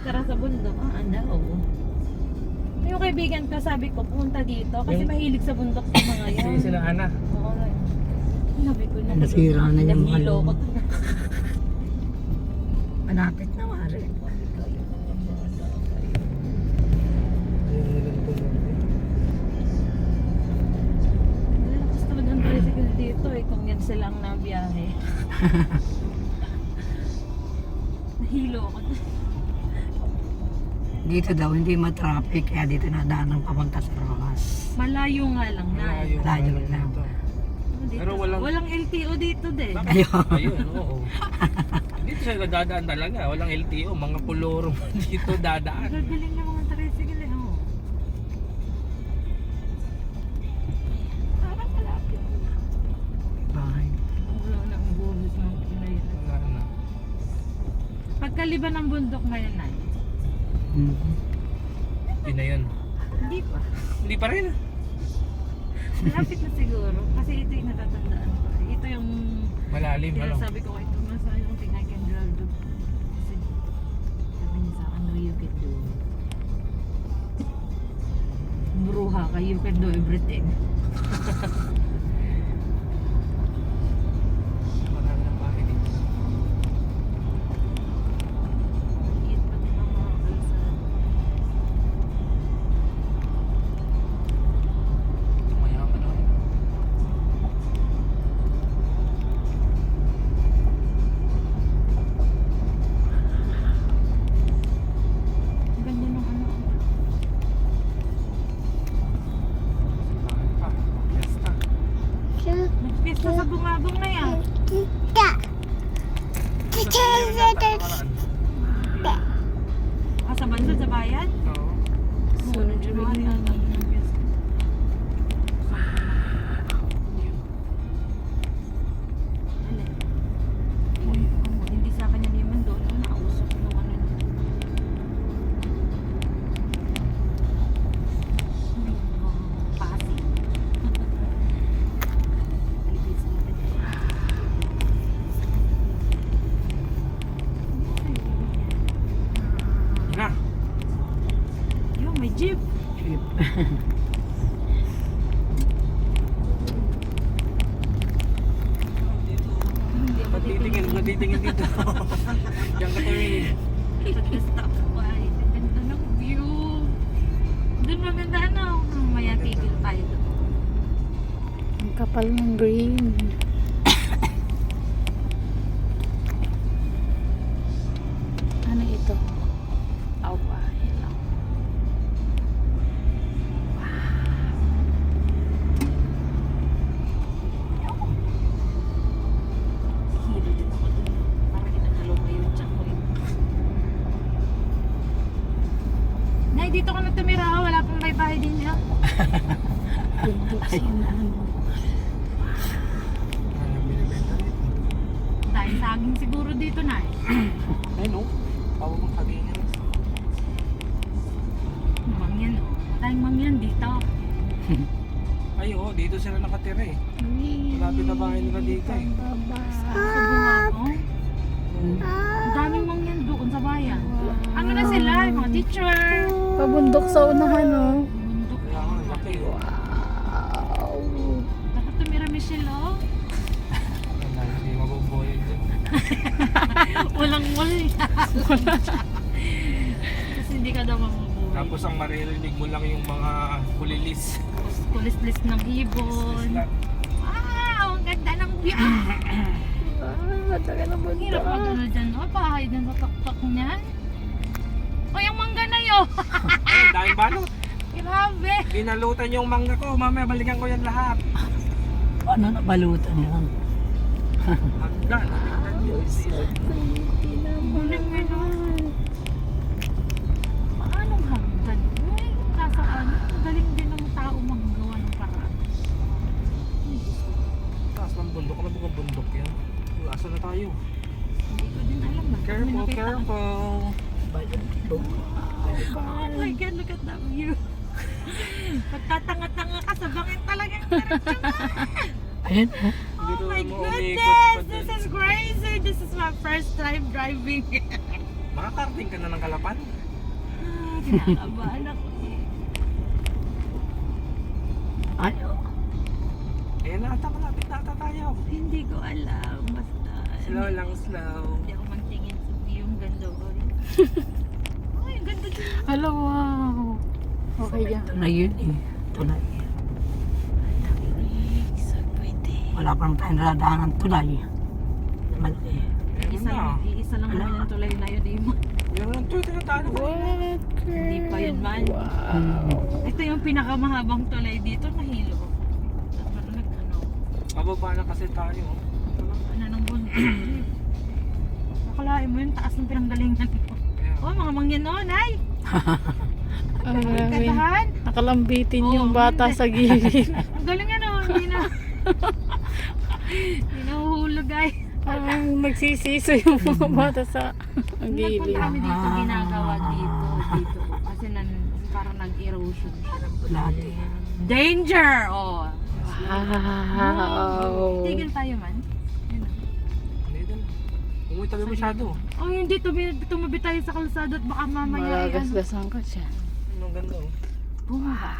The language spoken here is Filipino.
tara sa bundok. Ah, daw. Yung kaibigan ko, sabi ko, pumunta dito. Kasi mahilig sa bundok sa mga yan. Sige sila, Ana. Oo. Sabi ko na. Nasira na yung mga nahilo ko. Malapit na mare. Malakas talaga ang tricycle dito eh. Kung yan silang nabiyahe. Nahilo ko. Dito daw hindi ma-traffic kaya dito nadaan ng papunta sa Rojas. Malayo nga lang na. Malayo lang. Dito. Pero walang LTO dito din. Ayun, oo. Dito siya dadaan talaga. Walang LTO. Mga puloro dito dadaan. Gagaling na mga tricycle eh. Oh. Parang malapit. Bahay. Wala na ang buhos ng Pinoy. Wala na. Pagkaliban ng bundok ngayon na. Yun na yun. Hindi pa. Hindi pa rin. Malapit na siguro. Kasi ito yung natatandaan ko. Ito yung Malalim, ano? sabi ko ito nasa yung thing I can do. Kasi sabi niya sa akin, no, you can do. Bruha ka, you can do everything. Marami ng bahay dito. Iit pa din ang mga kalsada. Mayaman naman. Ang ganda ng ano. Bakit pa? Fiesta. Nagpista sa bungabong na yan. Ah, sa bansa, sa bayan? Oo. Sunod yung mga ano. Hindi sa akin yan naman doon. Nakausap ng ano. Pasig. Yun na. Yo, may jeep. Jeep. Hindi ako Matitingin dito. Diyan ka tumingin. Pag-stop ko ay ganda ng view. Doon maganda ano. Mamaya tigil tayo doon. Ang kapal ng green. Ano ito? Awa, ito. Hilo din ako doon. Parang kinagalaw mo yung tiyan ko. Nay, dito ka na tumira. Wala pang may bahay din niya. Bundok sa unahan. Ano binibenta dito? Dahil saging siguro dito na eh. Ay no. Tawag mong kagingan. Mangyan oh. Tayong mangyan dito. Ay oo, dito sila nakatira eh. Malapit na bahay nila dito eh. Sa bungabo. Ang daming mangyan doon sa bayan. Ano na sila? Yung mga teacher. Pabundok sa unahan, oh. Bundok. Kaya nga, laki oh. Wow. Dapat tumira Michelle oh. Hindi mabubuhay dyan. Walang muli. Kasi hindi ka daw mabubuhay. Tapos ang maririnig mo lang yung mga kulilis. Kulis-lis ng ibon. Sila. Wow! Ang ganda ng view. Taga na Ang hirap mag-ano dyan. Oh, bahay dyan sa tuktok niyan. O, yung mangga na yun. Eh, dahil balot. Grabe. Binalutan yung mangga ko. Mamaya balikan ko yan lahat. Ano na balutan yan? Hangga. Muling meron. Paanong hagdan? Eh, nasa ano? Galing din ng tao magawa ng paraan. Taas ng bundok. Ano ba bundok yan? Asa na tayo? Hindi ko din alam. Bakit Careful, may nakita- careful. Oh my God, look at that view. Pagtatanga-tanga ka sa bangin talagang diretso na. Ayan, oh. Oh Dito my mo umikot goodness, pa this dyan. is crazy. This is my first time driving. Makakarating ka na ng Kalapan. Kinakabahan ako. Ano? Eh, nata malapit na ata tayo. Hindi ko alam. Basta. Slow lang, slow. Hindi ako magtingin sa view. Ang ganda ko. Ay, ang ganda din. Hello, wow. Okay yan. Ito na yun eh. Tulay. So pretty. Wala pa naman tayong nadaan ng tulay. Malaki. Meron na. Iisa lang naman yung tulay na yun. Meron to, tinatalo ko. Hindi pa yun man. Wow. Ito yung pinakamahabang tulay dito. Nahilo. Ano? Mababa na kasi tayo. Ano ng bundok. Nakalain mo yung taas ng pinanggalingan ko. Oh, mga mangyan noon, ay! Katahan! Nakalambitin Oo, yung bata hindi. sa gilid. Ang galing ano, hindi na. Hindi nahuhulog ay. Ang nagsisiso yung mga bata sa gilid. Nagpunta kami dito, ginagawa dito. Kasi parang nag-erosion siya. Lati. Danger! Oh! Wow. Tigil tayo man. Yun na. Hindi doon. Umuwi tabi masyado. Oh, hindi. Tumabi tayo sa kalsada at baka mamaya. Malagasgasan ka siya. Ang ganda oh. Bumaba.